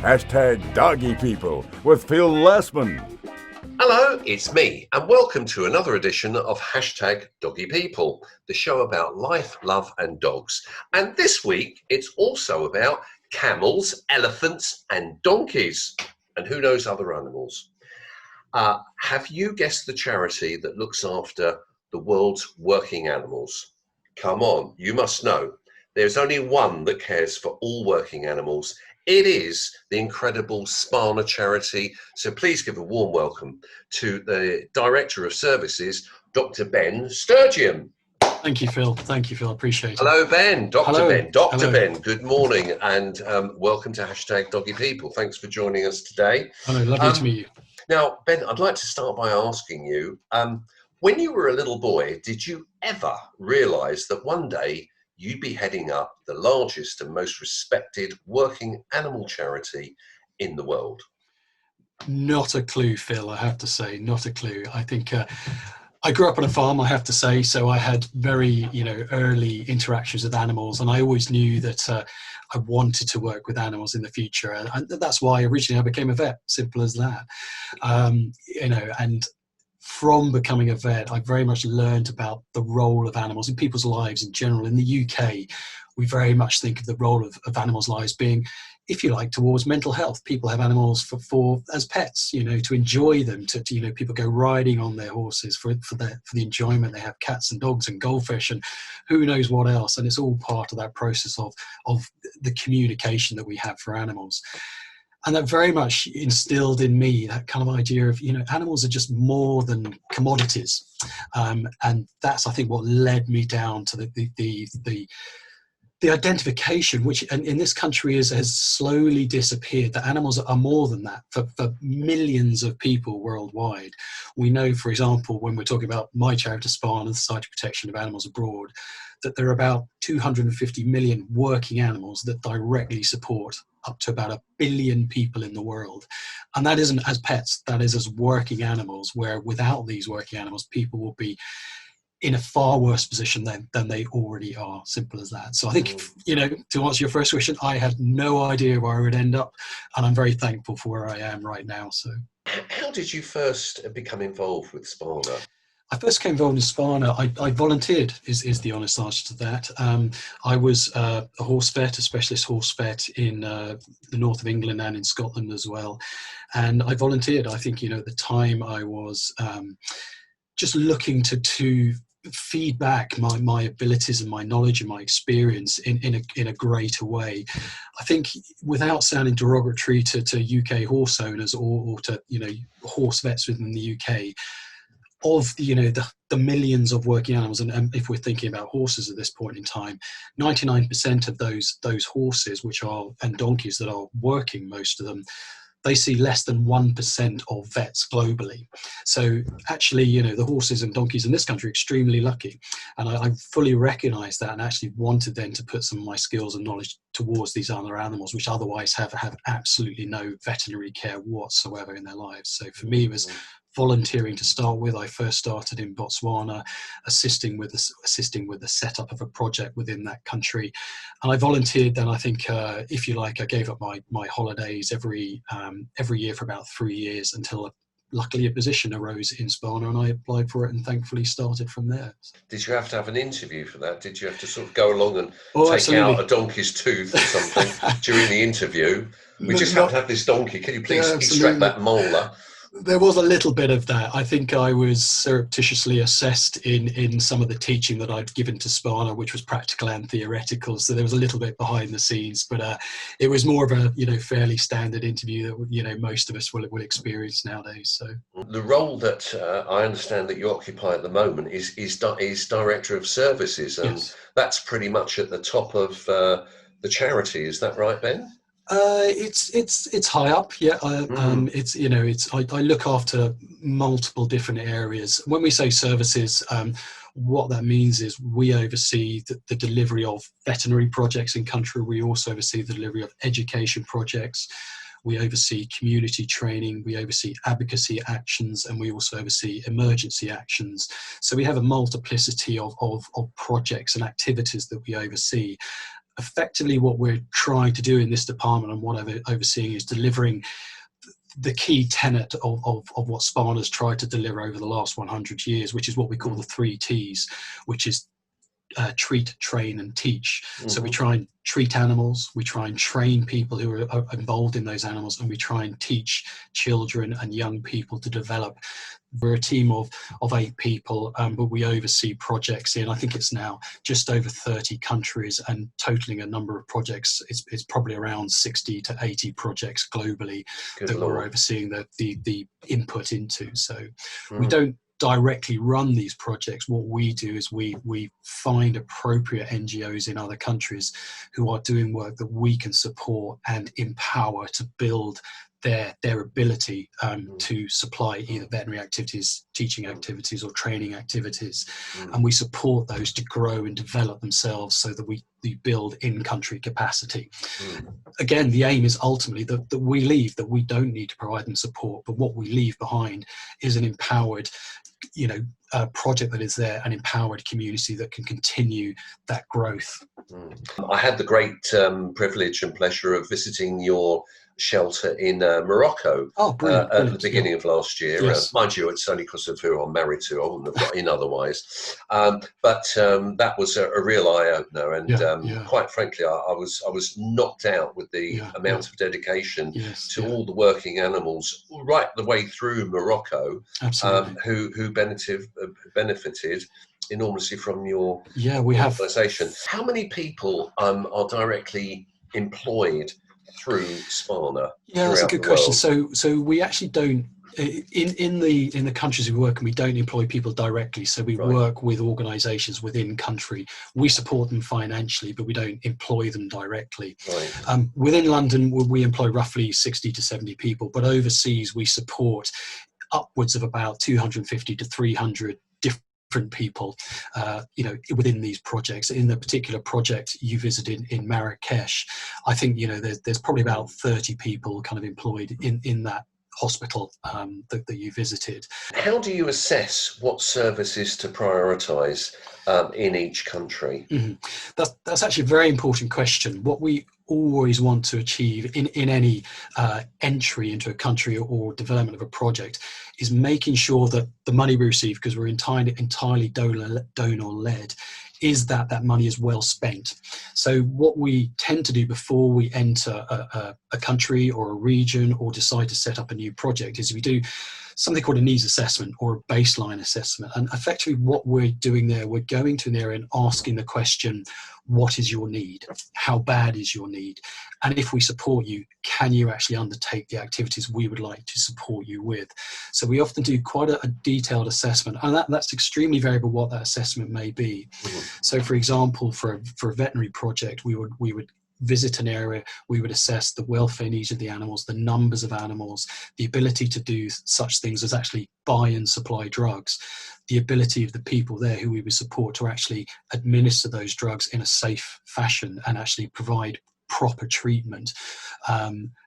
Hashtag Doggy People with Phil Lassman. Hello, it's me, and welcome to another edition of Hashtag Doggy People, the show about life, love, and dogs. And this week, it's also about camels, elephants, and donkeys, and who knows other animals. Have you guessed the charity that looks after the world's working animals? Come on, you must know. There's only one that cares for all working animals. It is the incredible SPANA Charity. So please give a warm welcome to the Director of Services, Dr Ben Sturgeon. Thank you, Phil. Thank you, Phil. Appreciate it. Hello, Ben. Dr. Hello. Ben. Dr. Hello. Ben, good morning and welcome to Hashtag Doggy People. Thanks for joining us today. Hello, lovely to meet you. Now, Ben, I'd like to start by asking you, when you were a little boy, did you ever realise that one day you'd be heading up the largest and most respected working animal charity in the world? Not a clue, Phil, I have to say, not a clue. I think I grew up on a farm, I have to say, so I had very, early interactions with animals, and I always knew that I wanted to work with animals in the future, and that's why originally I became a vet, simple as that. And from becoming a vet, I very much learned about the role of animals in people's lives in general. In the UK, we very much think of the role of animals' lives being, if you like, towards mental health. People have animals for as pets, to enjoy them, to people go riding on their horses for the enjoyment. They have cats and dogs and goldfish and who knows what else. And it's all part of that process of the communication that we have for animals. And that very much instilled in me that kind of idea of, animals are just more than commodities. And that's, I think, what led me down to the identification, which in this country has slowly disappeared, that animals are more than that for millions of people worldwide. We know, for example, when we're talking about my charity, SPANA, the Society for Protection of Animals Abroad, that there are about 250 million working animals that directly support up to about 1 billion people in the world. And that isn't as pets, that is as working animals, where without these working animals, people will be in a far worse position than they already are, simple as that. So I think, to answer your first question, I had no idea where I would end up, and I'm very thankful for where I am right now. So, how did you first become involved with SPANA? I first came involved in SPANA. I volunteered, is the honest answer to that. I was a horse vet, a specialist horse vet in the north of England and in Scotland as well. And I volunteered. I think, at the time I was just looking to feed back my abilities and my knowledge and my experience in a greater way. I think, without sounding derogatory to UK horse owners or to horse vets within the UK, of the millions of working animals, and if we're thinking about horses at this point in time, 99% of those horses and donkeys that are working, most of them, they see less than 1% of vets globally. So actually, the horses and donkeys in this country are extremely lucky. And I fully recognize that, and actually wanted then to put some of my skills and knowledge towards these other animals, which otherwise have absolutely no veterinary care whatsoever in their lives. So for me, it was volunteering to start with. I first started in Botswana, assisting with the setup of a project within that country, and I volunteered. Then I think, if you like, I gave up my holidays every year for about 3 years until luckily a position arose in SPANA, and I applied for it and thankfully started from there. Did you have to have an interview for that? Did you have to sort of go along and take absolutely. out a donkey's tooth or something during the interview? We just have to have this donkey. Can you please extract that molar? There was a little bit of that. I think I was surreptitiously assessed in some of the teaching that I'd given to SPANA, which was practical and theoretical. So there was a little bit behind the scenes, but it was more of a fairly standard interview that most of us will experience nowadays. So the role that I understand that you occupy at the moment is Director of Services, and yes. That's pretty much at the top of the charity. Is that right, Ben? It's high up, yeah. I look after multiple different areas. When we say services, what that means is we oversee the delivery of veterinary projects in country. We also oversee the delivery of education projects. We oversee community training, we oversee advocacy actions, and we also oversee emergency actions. So we have a multiplicity of projects and activities that we oversee. effectively what we're trying to do in this department and what I'm overseeing is delivering the key tenet of what SPANA's tried to deliver over the last 100 years, which is what we call the 3 T's, which is treat, train and teach. So we try and treat animals, we try and train people who are involved in those animals, and we try and teach children and young people to develop. We're a team of 8 people, but we oversee projects in, I think it's now just over 30 countries, and totaling a number of projects. It's probably around 60 to 80 projects globally we're overseeing the input into. So we don't directly run these projects. What we do is we find appropriate NGOs in other countries who are doing work that we can support and empower to build their ability to supply either veterinary activities, teaching activities or training activities, and we support those to grow and develop themselves so that we build in-country capacity. Again, the aim is ultimately that we leave, that we don't need to provide them support, but what we leave behind is an empowered project that is there, an empowered community that can continue that growth. I had the great privilege and pleasure of visiting your shelter in Morocco at the beginning of last year. Yes. Mind you, it's only because of who I'm married to. I wouldn't have got in otherwise. But that was a real eye-opener, and quite frankly, I was knocked out with the amount of dedication to all the working animals right the way through Morocco, who benefited enormously from your organisation. How many people are directly employed through SPANA? Yeah, that's a good question. So we actually don't in the countries we work in, we don't employ people directly. So we work with organisations within country. We support them financially, but we don't employ them directly. Within London, we employ roughly 60 to 70 people, but overseas we support upwards of about 250 to 300 different people, within these projects. In the particular project you visited in Marrakesh, I think there's probably about 30 people kind of employed in that hospital that you visited. How do you assess what services to prioritise in each country? That's actually a very important question. What we always want to achieve in any entry into a country or development of a project is making sure that the money we receive, because we're entirely donor-led, is that money is well spent. So what we tend to do before we enter a country or a region or decide to set up a new project is we do something called a needs assessment or a baseline assessment. And effectively what we're doing there, we're going to an area and asking the question, what is your need? How bad is your need? And if we support you, can you actually undertake the activities we would like to support you with? So we often do quite a detailed assessment, and that's extremely variable what that assessment may be. So for example, for a veterinary project, we would visit an area, we would assess the welfare needs of the animals, the numbers of animals, the ability to do such things as actually buy and supply drugs, the ability of the people there who we would support to actually administer those drugs in a safe fashion and actually provide proper treatment.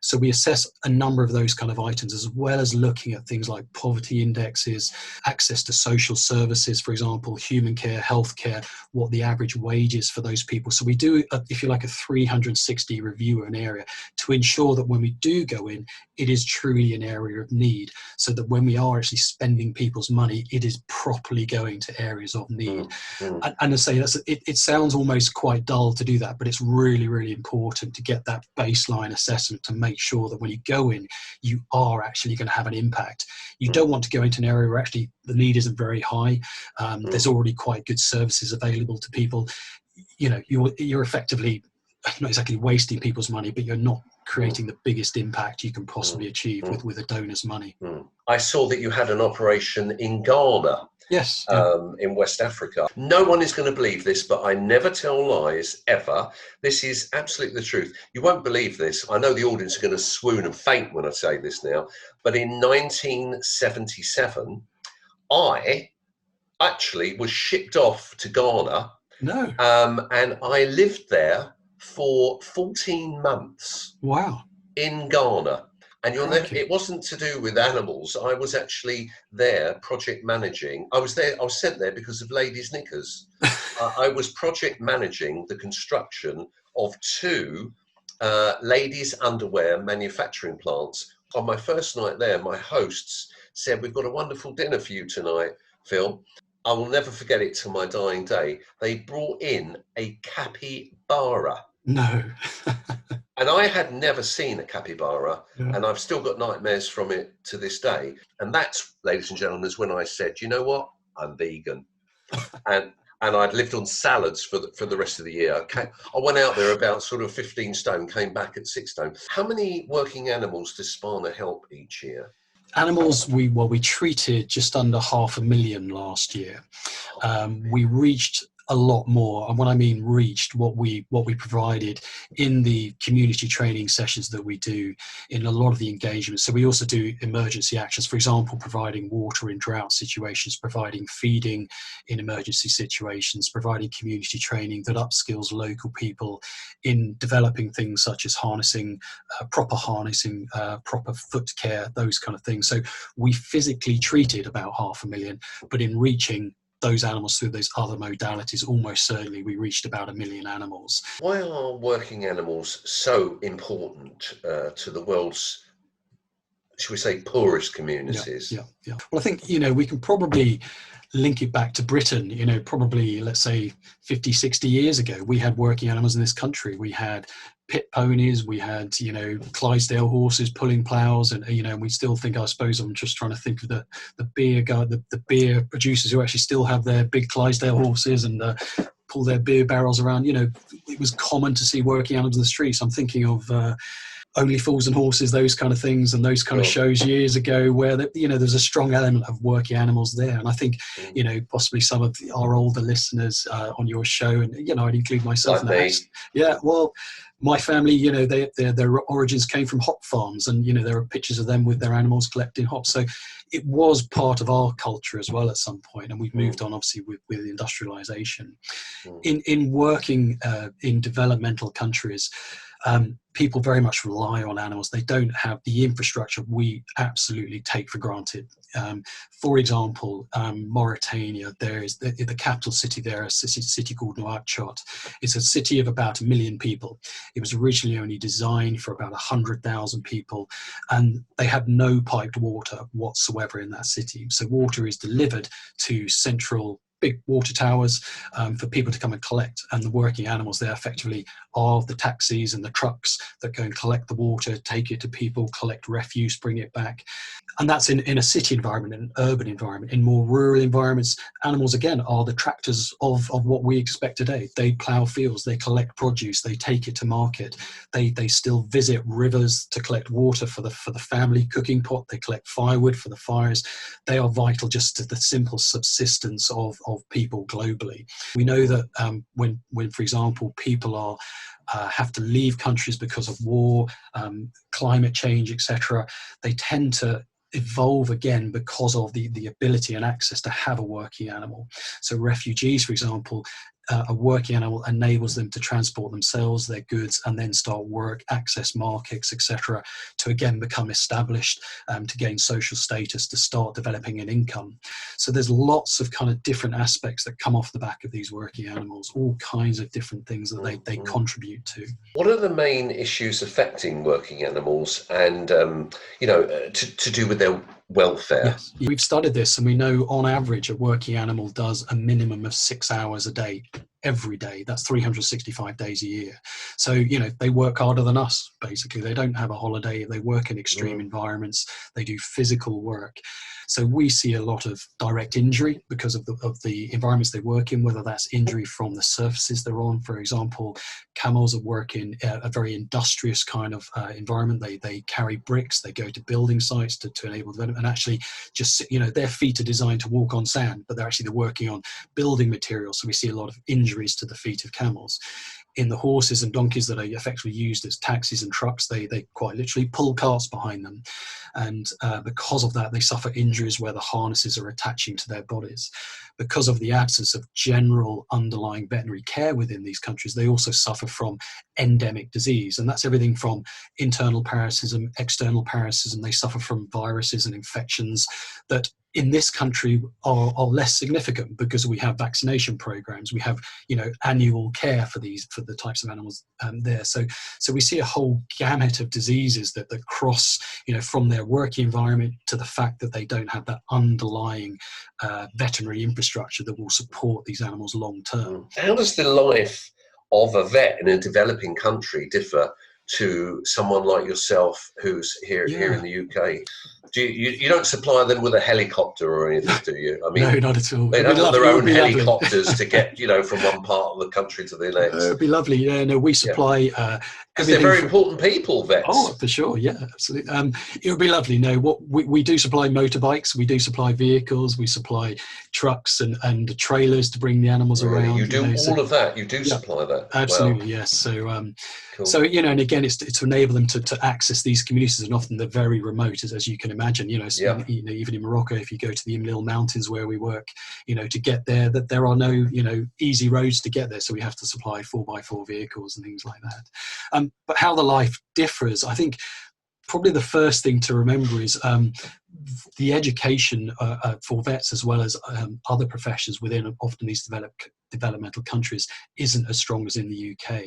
So we assess a number of those kind of items, as well as looking at things like poverty indexes, access to social services, for example, human care, healthcare, what the average wage is for those people. So we do, if you like, a 360 review of an area to ensure that when we do go in, it is truly an area of need, so that when we are actually spending people's money, it is properly going to areas of need. And I say it sounds almost quite dull to do that, but it's really, really important to get that baseline assessment to make sure that when you go in, you are actually going to have an impact. You don't want to go into an area where actually the need isn't very high. There's already quite good services available to people. You're effectively not exactly wasting people's money, but you're not creating the biggest impact you can possibly achieve with a donor's money. I saw that you had an operation in Ghana. Yes. In West Africa. No one is going to believe this, but I never tell lies, ever. This is absolutely the truth. You won't believe this. I know the audience are going to swoon and faint when I say this now, but in 1977, I actually was shipped off to Ghana. No. And I lived there for 14 months. Wow. In Ghana. And it wasn't to do with animals. I was actually there project managing. I was sent there because of ladies' knickers. I was project managing the construction of two ladies' underwear manufacturing plants. On my first night there, my hosts said, "We've got a wonderful dinner for you tonight, Phil." I will never forget it till my dying day. They brought in a capybara. No. And I had never seen a capybara, Yeah. and I've still got nightmares from it to this day. And that's, ladies and gentlemen, is when I said, "You know what? I'm vegan." and and I'd lived on salads for the rest of the year. I went out there about sort of 15 stone, came back at 6 stone. How many working animals does SPANA help each year? Animals, we treated just under 500,000 last year. We reached a lot more, and when I mean reached, what we provided in the community training sessions that we do, in a lot of the engagements. So we also do emergency actions, for example, providing water in drought situations, providing feeding in emergency situations, providing community training that upskills local people in developing things such as harnessing, proper foot care, those kind of things. So we physically treated about 500,000, but in reaching those animals through those other modalities, almost certainly we reached about 1 million animals. Why are working animals so important to the world's, should we say, poorest communities? Yeah. Well, I think, we can probably link it back to Britain, probably, let's say 50, 60 years ago, we had working animals in this country. We had pit ponies, we had, Clydesdale horses pulling ploughs, and, we still think, I suppose I'm just trying to think of the beer the beer producers who actually still have their big Clydesdale horses and pull their beer barrels around. It was common to see working animals in the streets. I'm thinking of Only Fools and Horses, those kind of things, and those kind of shows years ago where there's a strong element of working animals there. And I think possibly some of our older listeners on your show, and I'd include myself in that. Yeah, well, my family, their origins came from hop farms, and there are pictures of them with their animals collecting hops. So it was part of our culture as well at some point, and we've moved on obviously with industrialization. In working in developmental countries, people very much rely on animals. They don't have the infrastructure we absolutely take for granted. For example, Mauritania, there is the capital city there, a city called Nouakchott. It's a city of about 1 million people. It was originally only designed for about 100,000 people, and they had no piped water whatsoever in that city. So water is delivered to central big water towers for people to come and collect, and the working animals there effectively are the taxis and the trucks that go and collect the water, take it to people, collect refuse, bring it back. And that's in a city environment, in an urban environment. In more rural environments, animals again are the tractors of what we expect today. They plough fields, they collect produce, they take it to market, they still visit rivers to collect water for the family cooking pot, they collect firewood for the fires. They are vital just to the simple subsistence of people globally. We know that when for example, people are have to leave countries because of war, climate change, etc., they tend to evolve again because of the ability and access to have a working animal. So refugees, for example, a working animal enables them to transport themselves, their goods, and then start work, access markets, etc., to again become established, to gain social status, to start developing an income. So there's lots of kind of different aspects that come off the back of these working animals, all kinds of different things that they contribute to. What are the main issues affecting working animals, and to do with their welfare? Yes, we've studied this, and we know on average a working animal does a minimum of 6 hours a day, every day. That's 365 days a year. So they work harder than us. Basically, they don't have a holiday. They work in extreme environments. They do physical work. So we see a lot of direct injury because of the environments they work in, whether that's injury from the surfaces they're on. For example, camels that work in a very industrious kind of environment. They carry bricks, they go to building sites to enable development, and actually just, their feet are designed to walk on sand, but they're working on building materials. So we see a lot of injuries to the feet of camels. In the horses and donkeys that are effectively used as taxis and trucks, they quite literally pull carts behind them. And because of that, they suffer injuries where the harnesses are attaching to their bodies. Because of the absence of general underlying veterinary care within these countries, they also suffer from endemic disease. And that's everything from internal parasitism, external parasitism. They suffer from viruses and infections that in this country are less significant because we have vaccination programs, we have annual care for the types of animals there. So we see a whole gamut of diseases that cross from their working environment to the fact that they don't have that underlying veterinary infrastructure that will support these animals long term. How does the life of a vet in a developing country differ to someone like yourself who's here in the UK? You don't supply them with a helicopter or anything, do you? I mean, no, not at all. They don't have their own helicopters to get from one part of the country to the next. It'd be lovely. Yeah, no, we supply. Because they're very important people, vets. Oh, for sure. Yeah, absolutely. It would be lovely. No, what we do supply motorbikes, we do supply vehicles, we supply trucks and trailers to bring the animals around. You do all of that. You do supply that. Absolutely, wow. Yes. So, cool. So and again, it's to enable them to access these communities, and often they're very remote, as you can imagine. Even in Morocco, if you go to the Imlil Mountains where we work, to get there, that there are no easy roads to get there. So we have to supply 4x4 vehicles and things like that. But how the life differs, I think probably the first thing to remember is the education for vets as well as other professions within often these developmental countries isn't as strong as in the UK.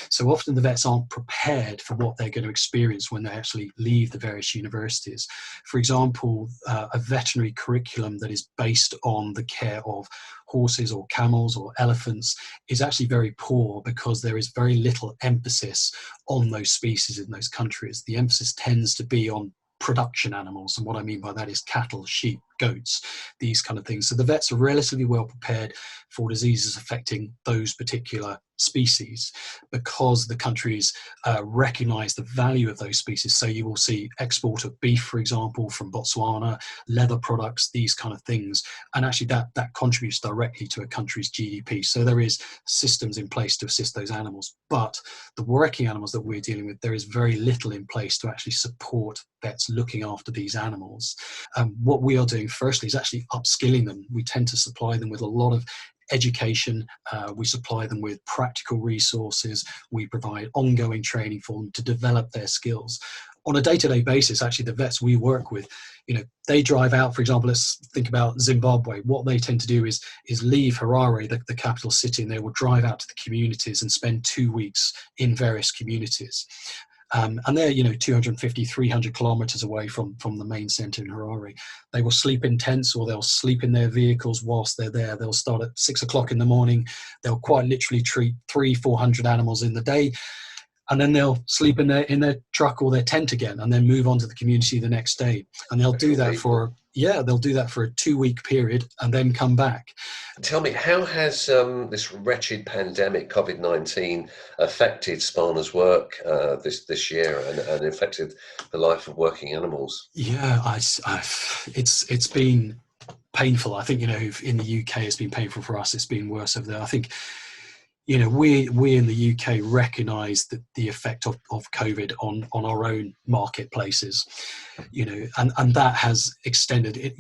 So often the vets aren't prepared for what they're going to experience when they actually leave the various universities. For example, a veterinary curriculum that is based on the care of horses or camels or elephants is actually very poor because there is very little emphasis on those species in those countries. The emphasis tends to be on production animals, and what I mean by that is cattle, sheep, goats, these kind of things. So the vets are relatively well prepared for diseases affecting those particular species because the countries recognize the value of those species. So you will see export of beef, for example, from Botswana, leather products, these kind of things, and actually that contributes directly to a country's GDP. So there is systems in place to assist those animals, but the working animals that we're dealing with, there is very little in place to actually support vets looking after these animals. What we are doing firstly is actually upskilling them. We tend to supply them with a lot of education, we supply them with practical resources, we provide ongoing training for them to develop their skills. On a day-to-day basis, actually the vets we work with, they drive out, for example, let's think about Zimbabwe. What they tend to do is leave Harare, the capital city, and they will drive out to the communities and spend 2 weeks in various communities. And they're 250, 300 kilometers away from the main center in Harare. They will sleep in tents or they'll sleep in their vehicles whilst they're there. They'll start at 6 o'clock in the morning. They'll quite literally treat 300-400 animals in the day, and then they'll sleep in their truck or their tent again, and then move on to the community the next day. And they'll do that for a 2-week period and then come back. Tell me, how has this wretched pandemic, COVID-19, affected SPANA's work this year and affected the life of working animals? Yeah, it's been painful. I think, in the UK it's been painful for us. It's been worse over there. I think, we in the UK recognise the effect of COVID on our own marketplaces, and that has extended it.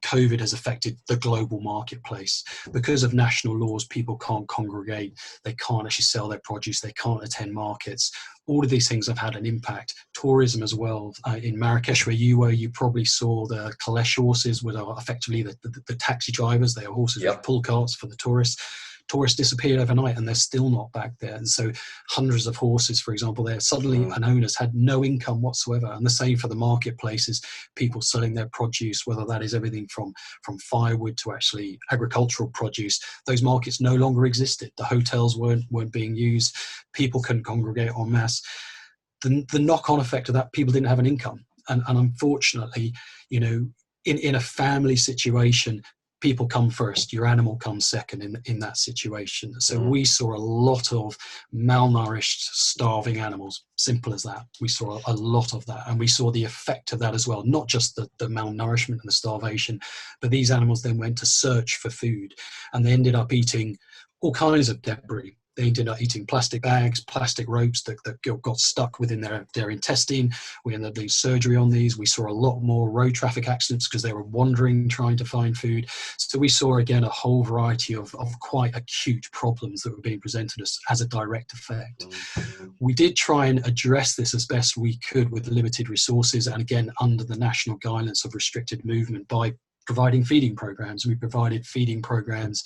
COVID has affected the global marketplace. Because of national laws, people can't congregate, they can't actually sell their produce, they can't attend markets. All of these things have had an impact. Tourism as well. In Marrakesh, where you were, you probably saw the Kalesh horses, which are effectively the taxi drivers. They are horses with pull carts for the tourists. Tourists disappeared overnight and they're still not back there. And so hundreds of horses, for example, there suddenly and owners had no income whatsoever. And the same for the marketplaces, people selling their produce, whether that is everything from firewood to actually agricultural produce. Those markets no longer existed. The hotels weren't being used. People couldn't congregate en masse. The knock-on effect of that, people didn't have an income. And unfortunately, in a family situation, people come first, your animal comes second in that situation. So we saw a lot of malnourished, starving animals, simple as that. We saw a lot of that, and we saw the effect of that as well, not just the malnourishment and the starvation, but these animals then went to search for food, and they ended up eating all kinds of debris. They ended up eating plastic bags, plastic ropes that got stuck within their intestine. We ended up doing surgery on these. We saw a lot more road traffic accidents because they were wandering, trying to find food. So we saw, again, a whole variety of quite acute problems that were being presented as a direct effect. We did try and address this as best we could with limited resources, and again, under the national guidance of restricted movement, by providing feeding programs. We provided feeding programs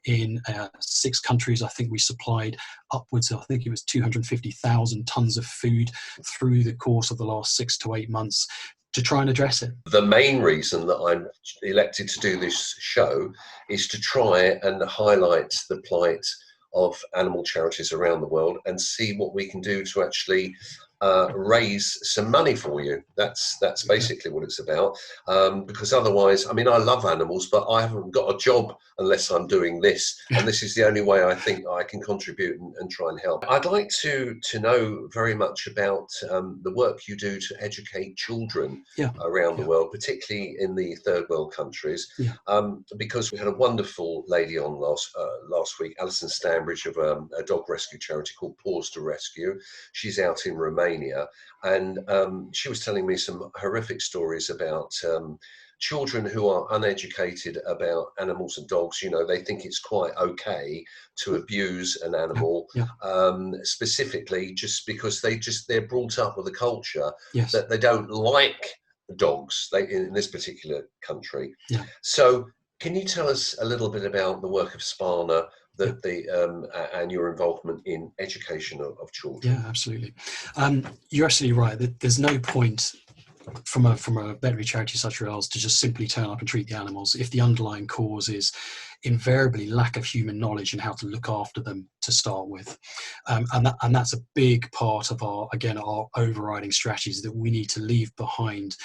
in 6 countries. I think we supplied upwards, I think it was 250,000 tons of food through the course of the last 6 to 8 months to try and address it. The main reason that I'm elected to do this show is to try and highlight the plight of animal charities around the world and see what we can do to actually raise some money for you. That's basically what it's about. Because otherwise, I mean, I love animals, but I haven't got a job unless I'm doing this. And this is the only way I think I can contribute and try and help. I'd like to know very much about the work you do to educate children around the world, particularly in the third world countries. Because we had a wonderful lady on last week, Alison Stanbridge, of a dog rescue charity called Paws to Rescue. She's out in Romania, and she was telling me some horrific stories about children who are uneducated about animals and dogs. You know, they think it's quite okay to abuse an animal, specifically just because they're brought up with a culture that they don't like dogs in this particular country. So can you tell us a little bit about the work of SPANA and your involvement in education of children? Yeah, absolutely. You're absolutely right. There's no point from a veterinary charity such as ours to just simply turn up and treat the animals if the underlying cause is invariably lack of human knowledge and how to look after them to start with. And that's a big part of our overriding strategies that we need to leave behind,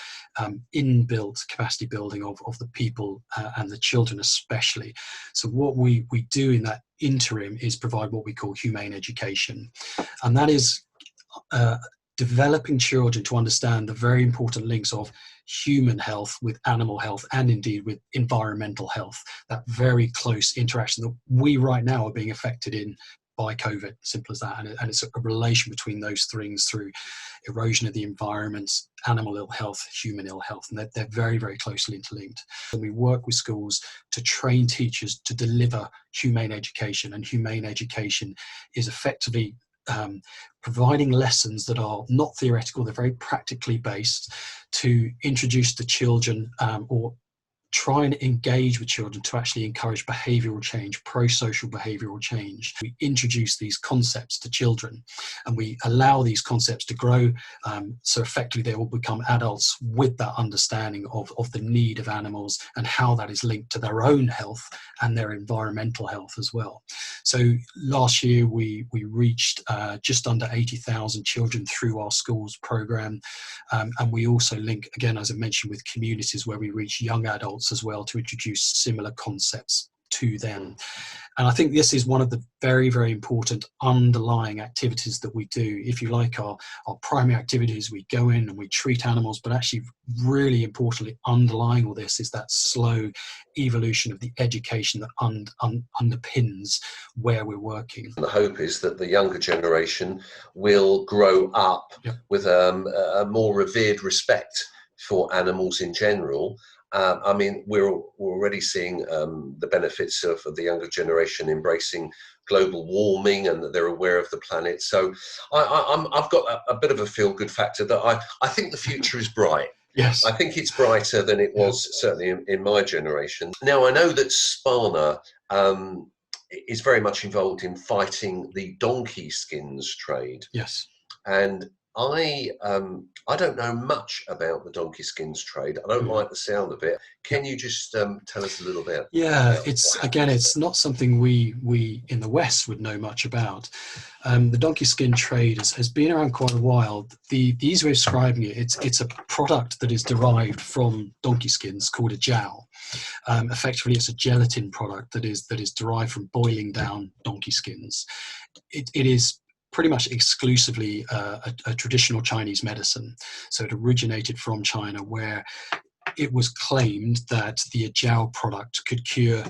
inbuilt capacity building of the people and the children especially. So what we do in that interim is provide what we call humane education, and that is developing children to understand the very important links of human health with animal health and indeed with environmental health, that very close interaction that we right now are being affected in by COVID, simple as that. And it's a relation between those things through erosion of the environment, animal ill health, human ill health, and they're very, very closely interlinked. And we work with schools to train teachers to deliver humane education, and humane education is effectively providing lessons that are not theoretical, they're very practically based, to introduce the children or try and engage with children to actually encourage behavioural change, pro-social behavioural change. We introduce these concepts to children and we allow these concepts to grow, so effectively they will become adults with that understanding of the need of animals and how that is linked to their own health and their environmental health as well. So last year we reached just under 80,000 children through our schools programme, and we also link, again, as I mentioned, with communities where we reach young adults as well to introduce similar concepts to them. And I think this is one of the very, very important underlying activities that we do. If you like, our primary activities, we go in and we treat animals, but actually really importantly underlying all this is that slow evolution of the education that underpins where we're working. The hope is that the younger generation will grow up with a more revered respect for animals in general. I mean, we're already seeing the benefits of the younger generation embracing global warming and that they're aware of the planet. So I've got a bit of a feel-good factor that I think the future is bright. Yes. I think it's brighter than it was certainly in my generation. Now, I know that SPANA is very much involved in fighting the donkey skins trade. Yes. And I don't know much about the donkey skins trade. I don't like the sound of it. Can you just tell us a little bit? Yeah, it's not something we in the West would know much about. The donkey skin trade has been around quite a while. The easy way of describing it, it's a product that is derived from donkey skins called a jowl. Effectively, it's a gelatin product that is derived from boiling down donkey skins. It is pretty much exclusively a traditional Chinese medicine. So it originated from China, where it was claimed that the jowl product could cure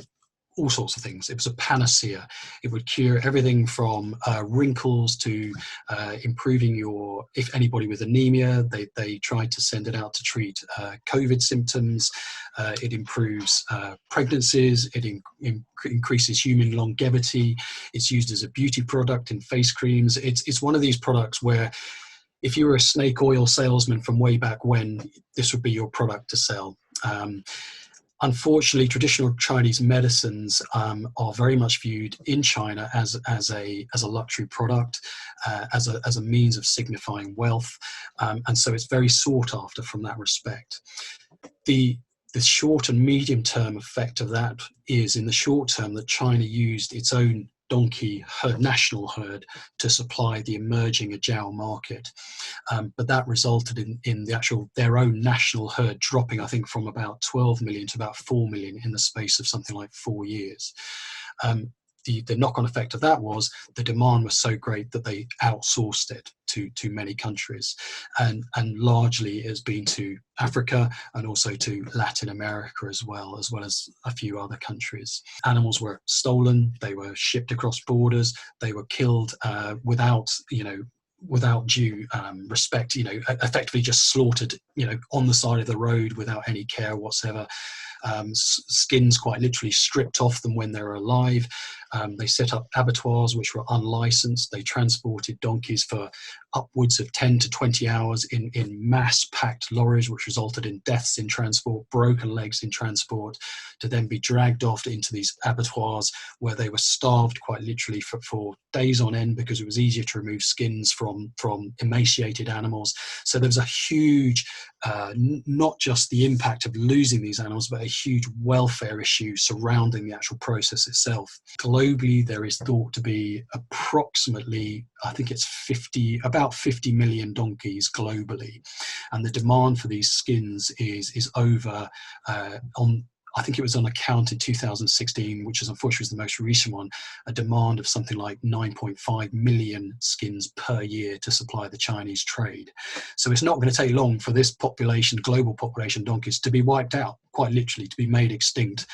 all sorts of things. It was a panacea. It would cure everything from wrinkles to improving if anybody with anemia, they tried to send it out to treat COVID symptoms. It improves pregnancies. It increases human longevity. It's used as a beauty product in face creams. It's one of these products where if you were a snake oil salesman from way back when, this would be your product to sell. unfortunately, traditional Chinese medicines are very much viewed in China as a luxury product, as a means of signifying wealth, and so it's very sought after from that respect. The short and medium term effect of that is, in the short term, that China used its own donkey herd, national herd, to supply the emerging Ajiao market, but that resulted in their own national herd dropping, I think, from about 12 million to about 4 million in the space of something like 4 years. The knock-on effect of that was the demand was so great that they outsourced it to many countries, and largely it has been to Africa and also to Latin America as well as a few other countries. Animals were stolen, they were shipped across borders, they were killed without due respect, effectively just slaughtered, on the side of the road without any care whatsoever. Skins quite literally stripped off them when they were alive. They set up abattoirs which were unlicensed. They transported donkeys for upwards of 10 to 20 hours in mass-packed lorries, which resulted in deaths in transport, broken legs in transport, to then be dragged off into these abattoirs where they were starved quite literally for days on end, because it was easier to remove skins from emaciated animals. So there was a huge, not just the impact of losing these animals, but a huge welfare issue surrounding the actual process itself. Globally, there is thought to be approximately, I think it's about 50 million donkeys globally, and the demand for these skins is over I think it was on a count in 2016, which is unfortunately the most recent one, a demand of something like 9.5 million skins per year to supply the Chinese trade. So it's not going to take long for this population, global population of donkeys, to be wiped out, quite literally, to be made extinct.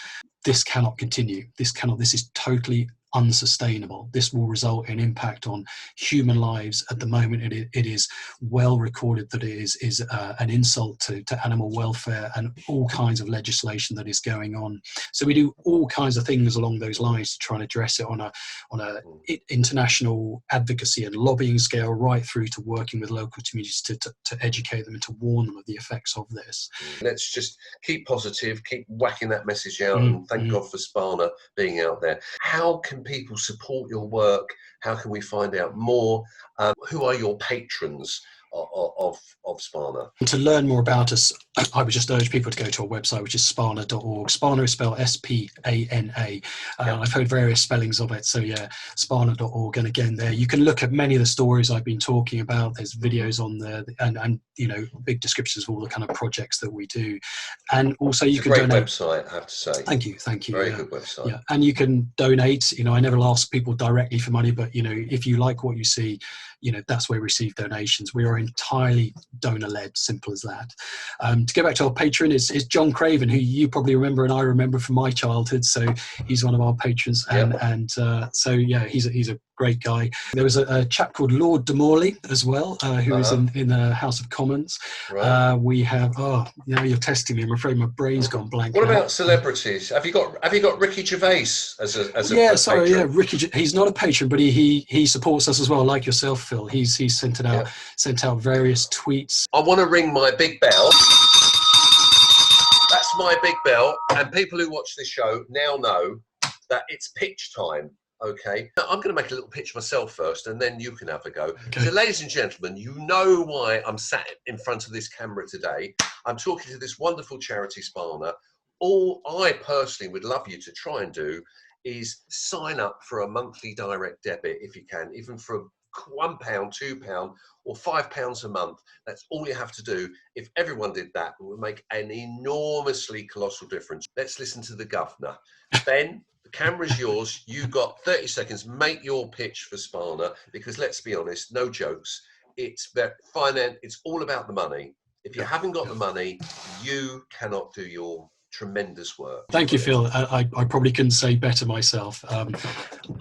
This cannot continue. This is totally unsustainable. This will result in impact on human lives. At the moment, it is well recorded that it is an insult to animal welfare, and all kinds of legislation that is going on. So we do all kinds of things along those lines to try and address it on a international advocacy and lobbying scale, right through to working with local communities to educate them and to warn them of the effects of this. Let's just keep positive, keep whacking that message out, and thank God for SPANA being out there. How can people support your work? How can we find out more? Who are your patrons of SPANA? To learn more about us, I would just urge people to go to our website, which is spana.org. SPANA is spelled S-P-A-N-A. I've heard various spellings of it, so yeah, spana.org. And again, there you can look at many of the stories I've been talking about. There's videos on there, and big descriptions of all the kind of projects that we do. And also, you can donate. It's a great website, I have to say. Thank you. Very good website. Yeah, and you can donate. I never ask people directly for money, but if you like what you see, that's where we receive donations. We are entirely donor-led, simple as that. To go back to our patron is John Craven, who you probably remember and I remember from my childhood. So he's one of our patrons, and so yeah, he's a great guy. There was a chap called Lord de Morley as well, who is in the House of Commons. Right. We have you're testing me. I'm afraid my brain's gone blank. What about celebrities? Have you got Ricky Gervais as a sorry, patron? Ricky. He's not a patron, but he supports us as well, like yourself, Phil. He's sent out various tweets. I want to ring my big bell. That's my big bell, and people who watch this show now know that it's pitch time. Okay, now, I'm going to make a little pitch myself first, and then you can have a go. Okay. So, ladies and gentlemen, you know why I'm sat in front of this camera today. I'm talking to this wonderful charity, SPANA. All I personally would love you to try and do is sign up for a monthly direct debit, if you can, even for £1, £2, or £5 a month. That's all you have to do. If everyone did that, it would make an enormously colossal difference. Let's listen to the governor. Ben, the camera's yours. You've got 30 seconds. Make your pitch for SPANA, because let's be honest, no jokes. It's finance. It's all about the money. If you haven't got the money, you cannot do your tremendous work. Thank you, Phil. I probably couldn't say better myself.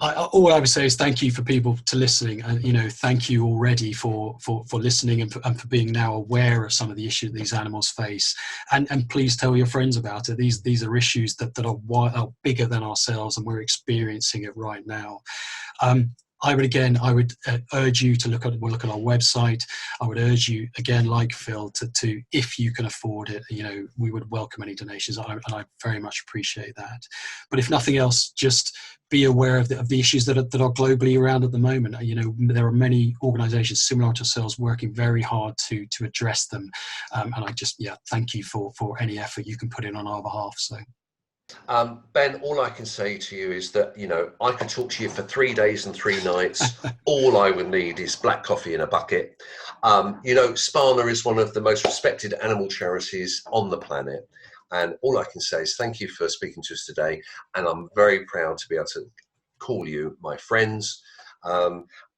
All I would say is thank you for people to listening, and thank you already for listening and for being now aware of some of the issues these animals face, and please tell your friends about it. These are issues that are bigger than ourselves, and we're experiencing it right now. I would urge you to look at our website. I would urge you again, like Phil, to if you can afford it, we would welcome any donations, and I very much appreciate that. But if nothing else, just be aware of the issues that are globally around at the moment. There are many organisations similar to ourselves working very hard to address them, and I just thank you for any effort you can put in on our behalf. So. Ben, all I can say to you is that, I could talk to you for 3 days and 3 nights. All I would need is black coffee in a bucket. SPANA is one of the most respected animal charities on the planet. And all I can say is thank you for speaking to us today. And I'm very proud to be able to call you my friends.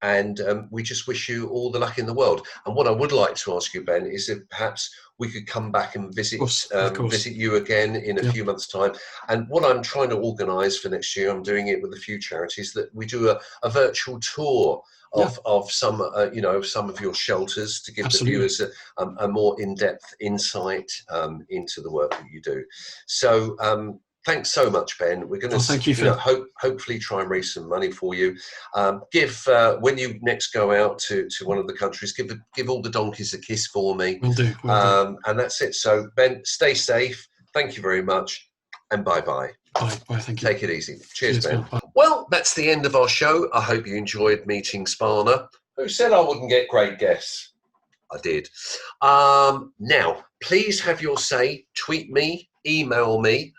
And we just wish you all the luck in the world. And what I would like to ask you, Ben, is if perhaps we could come back and visit visit you again in a few months' time. And what I'm trying to organise for next year, I'm doing it with a few charities, that we do a virtual tour of some some of your shelters to give the viewers a more in-depth insight into the work that you do. So thanks so much, Ben. We're going to hopefully try and raise some money for you. When you next go out to one of the countries, give all the donkeys a kiss for me. Will do. And that's it. So Ben, stay safe. Thank you very much, and bye-bye. Bye. Thank you. Take it easy. Cheers, Ben. Well, that's the end of our show. I hope you enjoyed meeting SPANA. Who said I wouldn't get great guests? I did. Now, please have your say. Tweet me, email me.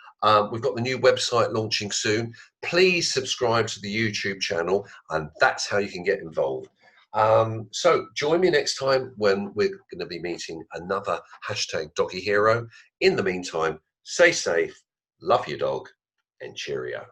We've got the new website launching soon. Please subscribe to the YouTube channel, and that's how you can get involved. So join me next time when we're going to be meeting another #Doggy Hero. In the meantime, stay safe, love your dog, and cheerio.